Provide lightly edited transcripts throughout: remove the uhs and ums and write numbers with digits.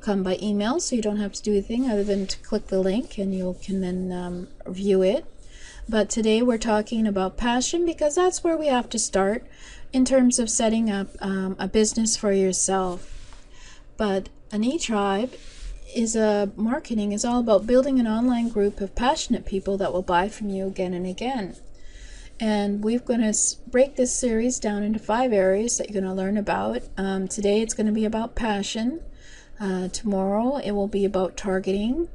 come by email, so you don't have to do anything other than to click the link and you can then view it. But today we're talking about passion because that's where we have to start in terms of setting up a business for yourself. But an e-tribe marketing is all about building an online group of passionate people that will buy from you again and again. And we're going to break this series down into 5 areas that you're going to learn about. Today it's going to be about passion. Tomorrow it will be about targeting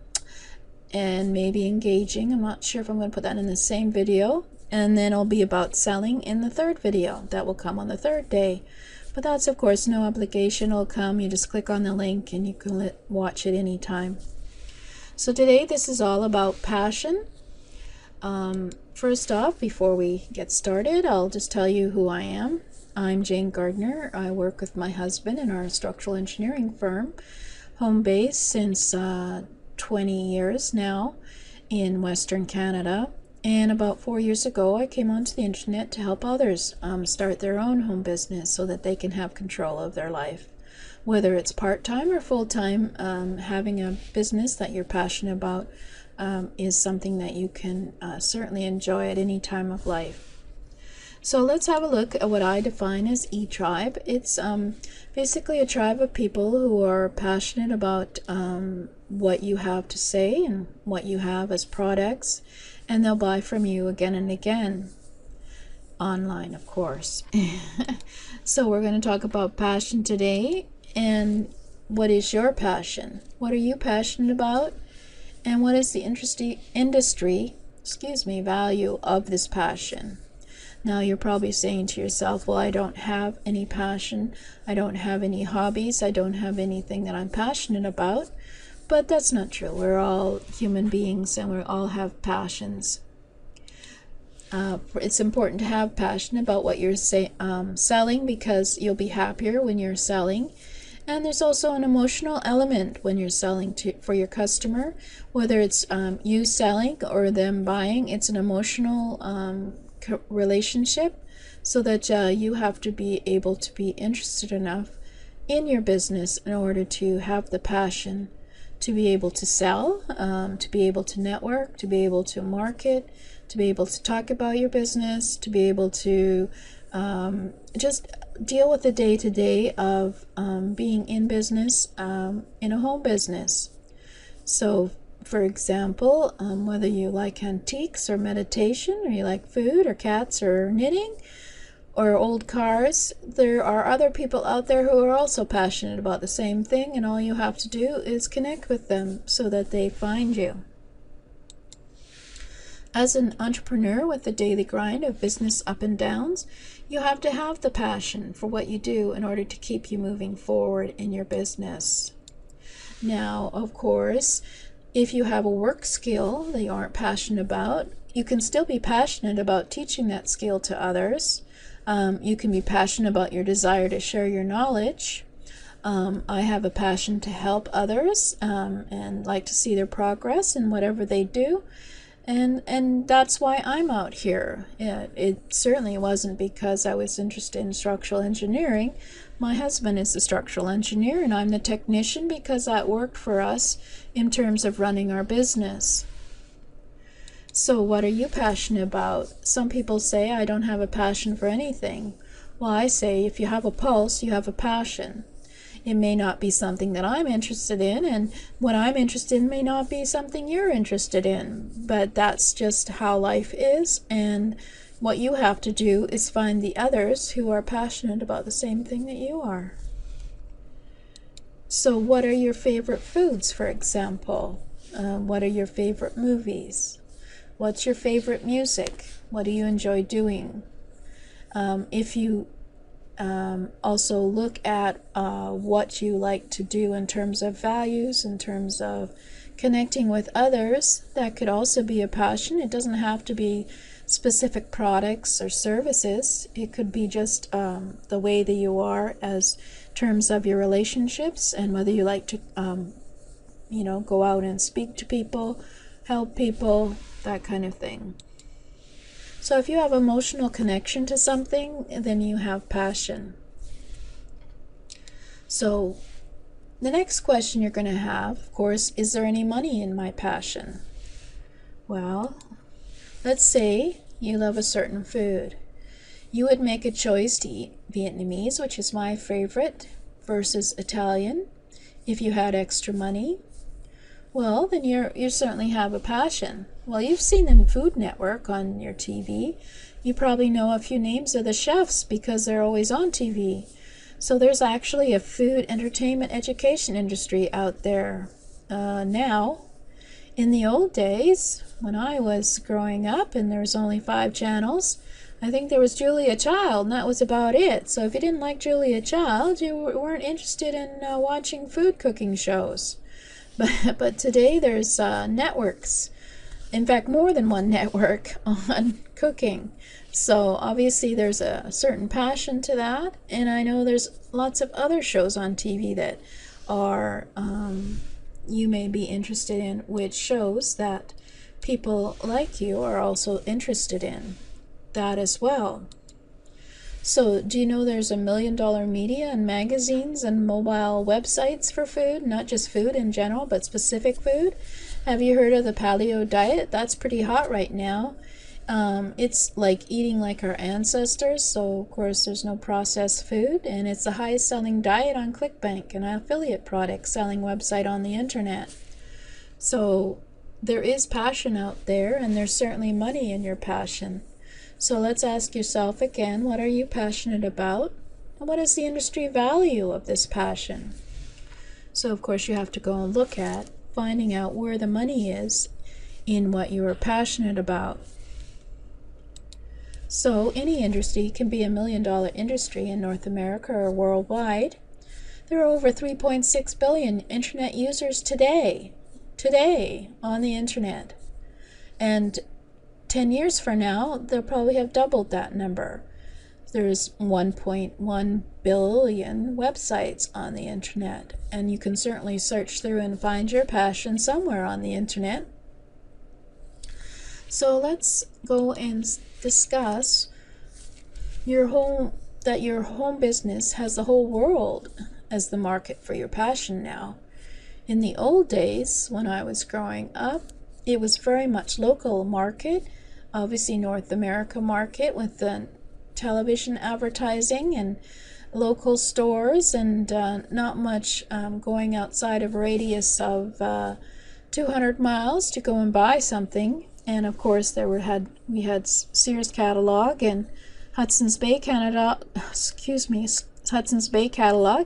and maybe engaging. I'm not sure if I'm going to put that in the same video. And then it'll be about selling in the 3rd video. That will come on the 3rd day. But that's, of course, no obligation. It'll come. You just click on the link and you can watch it anytime. So today this is all about passion. First off, before we get started, I'll just tell you who I am. I'm Jane Gardner. I work with my husband in our structural engineering firm, home base since 20 years now in Western Canada. And about 4 years ago, I came onto the internet to help others start their own home business so that they can have control of their life. Whether it's part-time or full-time, having a business that you're passionate about is something that you can certainly enjoy at any time of life. So let's have a look at what I define as e-tribe. It's basically a tribe of people who are passionate about what you have to say and what you have as products, and they'll buy from you again and again, online of course. So we're going to talk about passion today. And what is your passion? What are you passionate about? And what is the industry value of this passion? Now you're probably saying to yourself, well, I don't have any passion. I don't have any hobbies. I don't have anything that I'm passionate about. But that's not true. We're all human beings and we all have passions. It's important to have passion about what you're selling because you'll be happier when you're selling. And there's also an emotional element when you're selling for your customer, whether it's you selling or them buying. It's an emotional relationship, so that you have to be able to be interested enough in your business in order to have the passion to be able to sell, to be able to network, to be able to market, to be able to talk about your business, to be able to just deal with the day-to-day of being in business, in a home business. So for example, whether you like antiques or meditation, or you like food or cats or knitting or old cars, there are other people out there who are also passionate about the same thing, and all you have to do is connect with them so that they find you. As an entrepreneur with the daily grind of business up and downs, you have to have the passion for what you do in order to keep you moving forward in your business. Now, of course, if you have a work skill that you aren't passionate about, you can still be passionate about teaching that skill to others. You can be passionate about your desire to share your knowledge. I have a passion to help others and like to see their progress in whatever they do. And that's why I'm out here. It certainly wasn't because I was interested in structural engineering. My husband is a structural engineer and I'm the technician because that worked for us in terms of running our business. So what are you passionate about? Some people say I don't have a passion for anything. Well, I say if you have a pulse, you have a passion. It may not be something that I'm interested in, and what I'm interested in may not be something you're interested in, but that's just how life is, and what you have to do is find the others who are passionate about the same thing that you are. So what are your favorite foods, for example? What are your favorite movies? What's your favorite music? What do you enjoy doing? If you also look at what you like to do in terms of values, in terms of connecting with others, that could also be a passion. It doesn't have to be specific products or services. It could be just the way that you are as terms of your relationships, and whether you like to go out and speak to people, help people, that kind of thing. So if you have emotional connection to something, then you have passion. So The next question you're going to have, of course, is there any money in my passion? Well, let's say you love a certain food. You would make a choice to eat Vietnamese, which is my favorite, versus Italian. If you had extra money, well, then you certainly have a passion. Well, you've seen the Food Network on your TV. You probably know a few names of the chefs because they're always on TV. So there's actually a food entertainment education industry out there now. In the old days, when I was growing up and there was only 5 channels, I think there was Julia Child, and that was about it. So if you didn't like Julia Child, you weren't interested in watching food cooking shows. But today there's networks. In fact, more than one network on cooking. So obviously there's a certain passion to that. And I know there's lots of other shows on TV that are you may be interested in, which shows that people like you are also interested in that as well. So do you know there's $1 million media and magazines and mobile websites for food, not just food in general, but specific food? Have you heard of the paleo diet? That's pretty hot right now. It's like eating like our ancestors, so of course there's no processed food, and it's the highest selling diet on ClickBank, an affiliate product selling website on the internet. So there is passion out there, and there's certainly money in your passion. So let's ask yourself again, what are you passionate about? And what is the industry value of this passion? So of course you have to go and look at finding out where the money is in what you are passionate about. So any industry can be $1 million industry in North America or worldwide. There are over 3.6 billion internet users today on the internet. And 10 years from now, they'll probably have doubled that number. There's 1.1 billion websites on the internet, and you can certainly search through and find your passion somewhere on the internet. So let's go and discuss your home business has the whole world as the market for your passion now. In the old days, when I was growing up, it was very much local market, obviously North America market with the television advertising and local stores, and not much going outside of a radius of 200 miles to go and buy something. And of course we had Sears catalog and Hudson's Bay catalog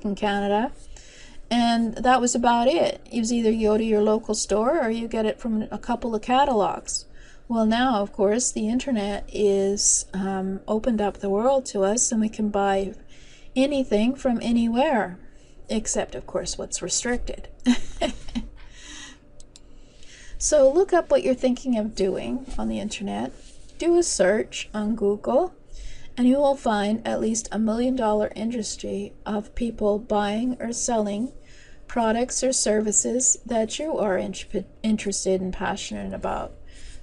in Canada, and that was about it. It was either you go to your local store or you get it from a couple of catalogs. Well, now of course the internet is opened up the world to us, and we can buy anything from anywhere, except of course what's restricted. So look up what you're thinking of doing on the internet. Do a search on Google, and you will find at least $1 million industry of people buying or selling products or services that you are interested and passionate about.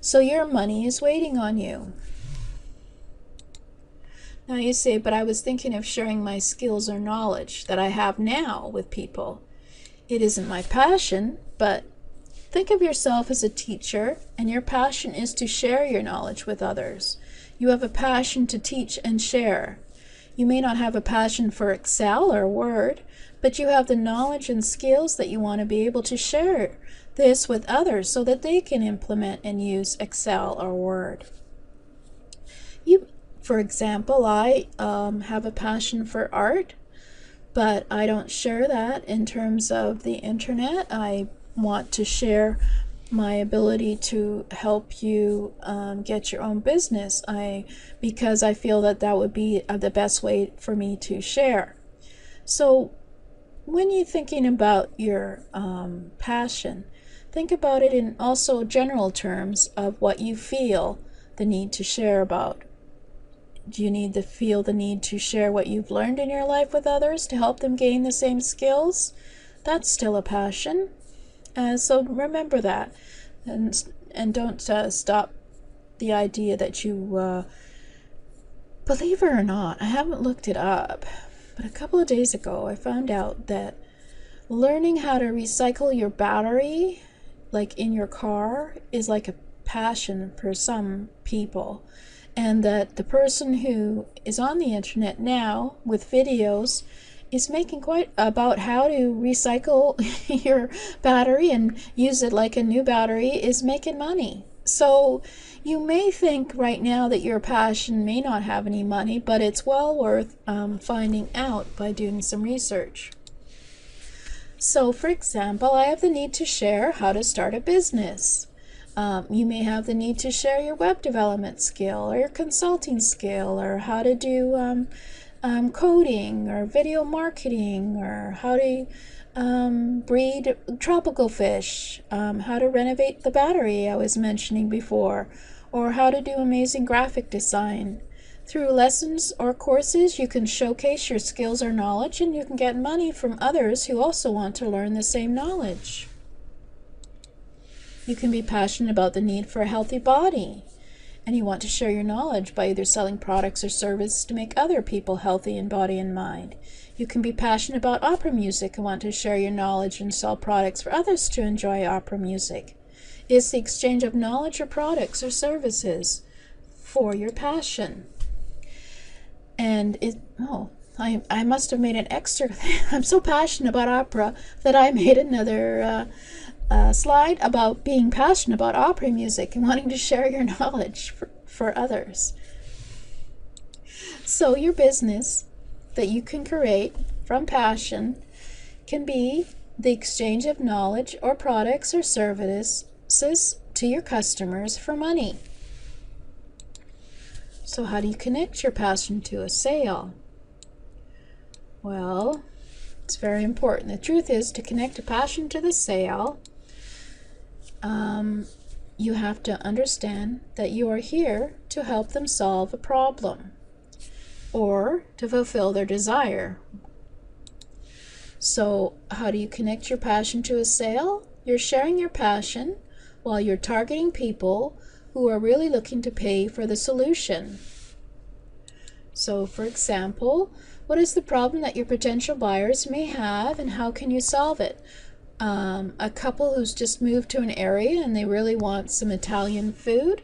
So your money is waiting on you. Now you say, but I was thinking of sharing my skills or knowledge that I have now with people. It isn't my passion, but think of yourself as a teacher, and your passion is to share your knowledge with others. You have a passion to teach and share. You may not have a passion for Excel or Word, but you have the knowledge and skills that you want to be able to share this with others so that they can implement and use Excel or Word. For example, I have a passion for art, but I don't share that in terms of the internet. I want to share my ability to help you get your own business because I feel that would be the best way for me to share. So when you're thinking about your passion, think about it in also general terms of what you feel the need to share about. Do you feel the need to share what you've learned in your life with others to help them gain the same skills? That's still a passion. So remember that, and don't stop the idea that you, believe it or not, I haven't looked it up, but a couple of days ago I found out that Learning how to recycle your battery, like in your car, is like a passion for some people. And that the person who is on the internet now with videos is making quite about how to recycle your battery and use it like a new battery is making money. So you may think right now that your passion may not have any money, but it's well worth finding out by doing some research. So, for example, I have the need to share how to start a business. You may have the need to share your web development skill or your consulting skill, or how to do coding or video marketing, or how to breed tropical fish, how to renovate the battery I was mentioning before, or how to do amazing graphic design. Through lessons or courses, you can showcase your skills or knowledge, and you can get money from others who also want to learn the same knowledge. You can be passionate about the need for a healthy body, and you want to share your knowledge by either selling products or services to make other people healthy in body and mind. You can be passionate about opera music and want to share your knowledge and sell products for others to enjoy opera music. It's the exchange of knowledge or products or services for your passion. And I must have made an extra. I'm so passionate about opera that I made another slide about being passionate about opera music and wanting to share your knowledge for others. So your business that you can create from passion can be the exchange of knowledge or products or services to your customers for money. So how do you connect your passion to a sale? Well, it's very important. The truth is, to connect a passion to the sale, you have to understand that you are here to help them solve a problem or to fulfill their desire. So how do you connect your passion to a sale? You're sharing your passion while you're targeting people who are really looking to pay for the solution. So, for example, what is the problem that your potential buyers may have, and how can you solve it? A couple who's just moved to an area and they really want some Italian food.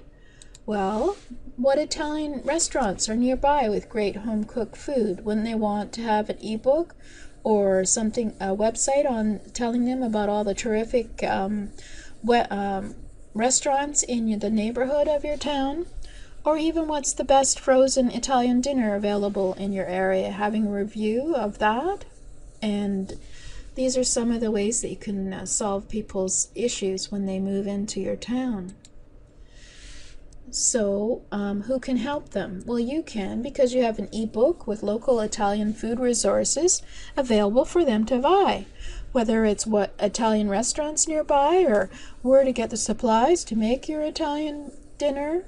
Well, what Italian restaurants are nearby with great home-cooked food? Wouldn't they want to have an ebook or something, a website on telling them about all the terrific restaurants in the neighborhood of your town? Or even what's the best frozen Italian dinner available in your area, having a review of that? And these are some of the ways that you can solve people's issues when they move into your town. So who can help them? Well, you can, because you have an ebook with local Italian food resources available for them to buy. Whether it's what Italian restaurants nearby or where to get the supplies to make your Italian dinner,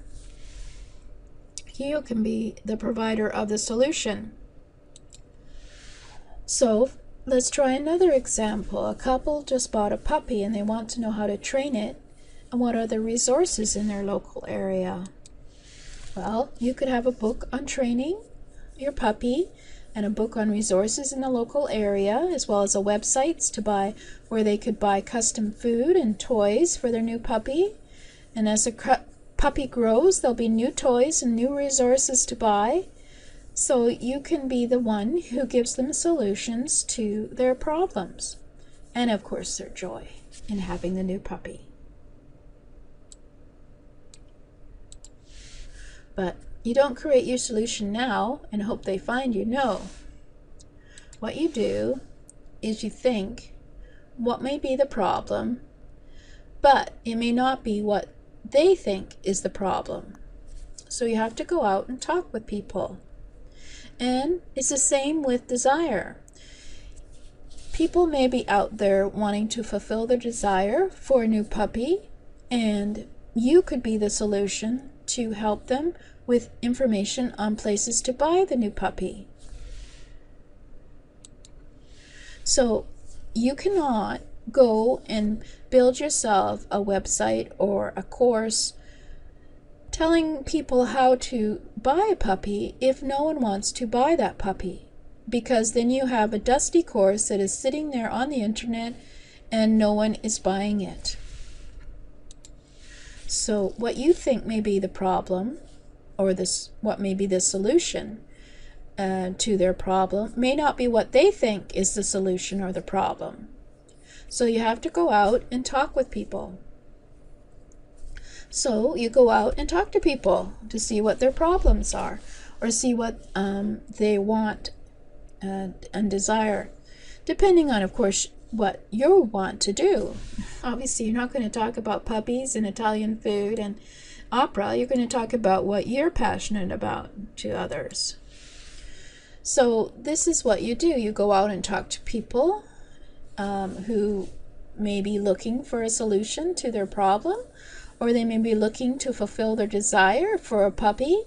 you can be the provider of the solution. So let's try another example. A couple just bought a puppy and they want to know how to train it and what are the resources in their local area. Well, you could have a book on training your puppy and a book on resources in the local area, as well as a websites to buy where they could buy custom food and toys for their new puppy. And as a puppy grows, there'll be new toys and new resources to buy. So you can be the one who gives them solutions to their problems. And of course, their joy in having the new puppy. But you don't create your solution now and hope they find you. No. What you do is you think what may be the problem, but it may not be what they think is the problem. So you have to go out and talk with people. And it's the same with desire. People may be out there wanting to fulfill their desire for a new puppy, and you could be the solution to help them with information on places to buy the new puppy. So you cannot go and build yourself a website or a course telling people how to buy a puppy if no one wants to buy that puppy. because then you have a dusty course that is sitting there on the internet and no one is buying it. So what you think may be the problem, or what may be the solution to their problem, may not be what they think is the solution or the problem. So you have to go out and talk with people. So you go out and talk to people to see what their problems are, or see what they want and desire, depending on, of course, what you want to do. Obviously, you're not going to talk about puppies and Italian food and opera. You're going to talk about what you're passionate about to others. So this is what you do. You go out and talk to people who may be looking for a solution to their problem, or they may be looking to fulfill their desire for a puppy,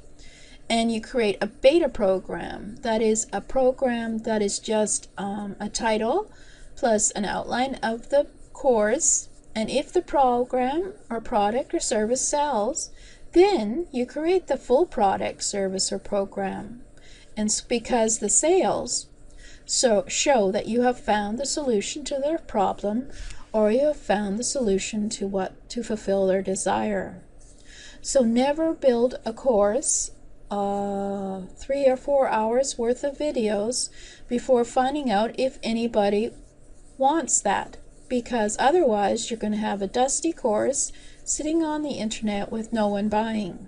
and you create a beta program. That is a program that is just a title plus an outline of the course, and if the program or product or service sells, then you create the full product, service, or program. And because the sales show that you have found the solution to their problem, or you have found the solution to fulfill their desire. So never build a course 3 or 4 hours worth of videos before finding out if anybody wants that, because otherwise you're going to have a dusty course sitting on the internet with no one buying.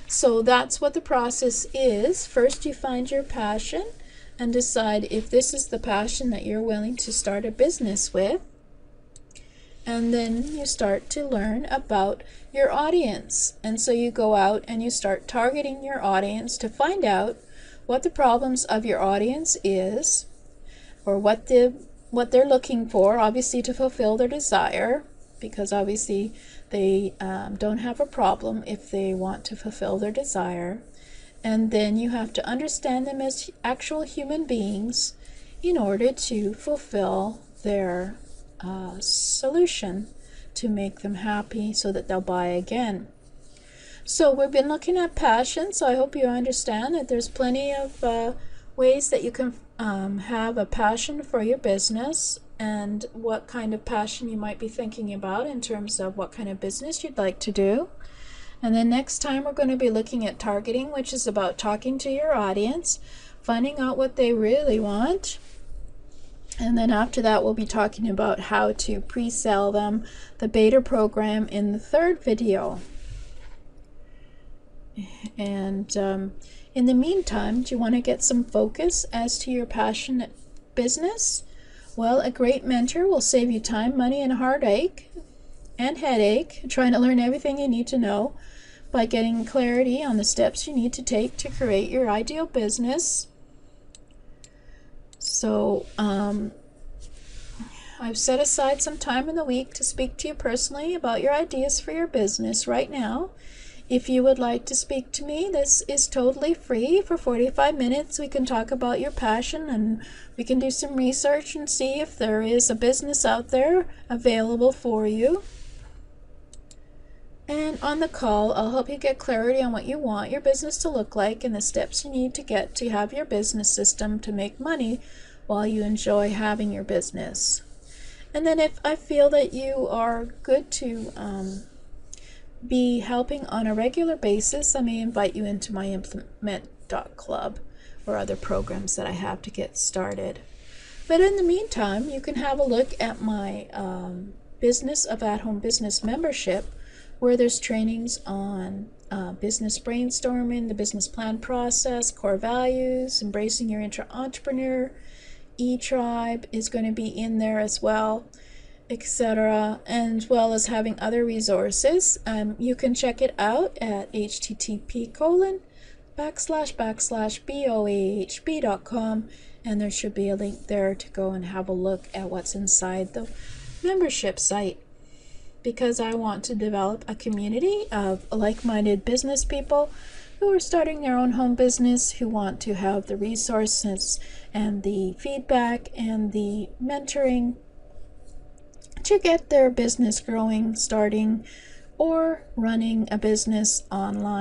So that's what the process is. First, you find your passion and decide if this is the passion that you're willing to start a business with. And then you start to learn about your audience. And so you go out and you start targeting your audience to find out what the problems of your audience is, or what they're looking for, obviously to fulfill their desire, because obviously they don't have a problem if they want to fulfill their desire. And then you have to understand them as actual human beings in order to fulfill their solution to make them happy so that they'll buy again. So we've been looking at passion, so I hope you understand that there's plenty of ways that you can have a passion for your business, and what kind of passion you might be thinking about in terms of what kind of business you'd like to do. And then next time we're going to be looking at targeting, which is about talking to your audience, finding out what they really want. And then after that, we'll be talking about how to pre-sell them the beta program in the third video. And in the meantime, do you want to get some focus as to your passionate business? Well, a great mentor will save you time, money, and heartache and headache trying to learn everything you need to know by getting clarity on the steps you need to take to create your ideal business. So I've set aside some time in the week to speak to you personally about your ideas for your business right now. If you would like to speak to me, this is totally free. For 45 minutes, we can talk about your passion, and we can do some research and see if there is a business out there available for you. And on the call, I'll help you get clarity on what you want your business to look like and the steps you need to get to have your business system to make money while you enjoy having your business. And then if I feel that you are good to be helping on a regular basis, I may invite you into my Implement.club or other programs that I have to get started. But in the meantime, you can have a look at my Business of At-Home Business membership, where there's trainings on business brainstorming, the business plan process, core values, embracing your entrepreneur, eTribe is going to be in there as well, etc., as well as having other resources. You can check it out at http://boahb.com, and there should be a link there to go and have a look at what's inside the membership site, because I want to develop a community of like-minded business people who are starting their own home business, who want to have the resources and the feedback and the mentoring to get their business growing, starting, or running a business online.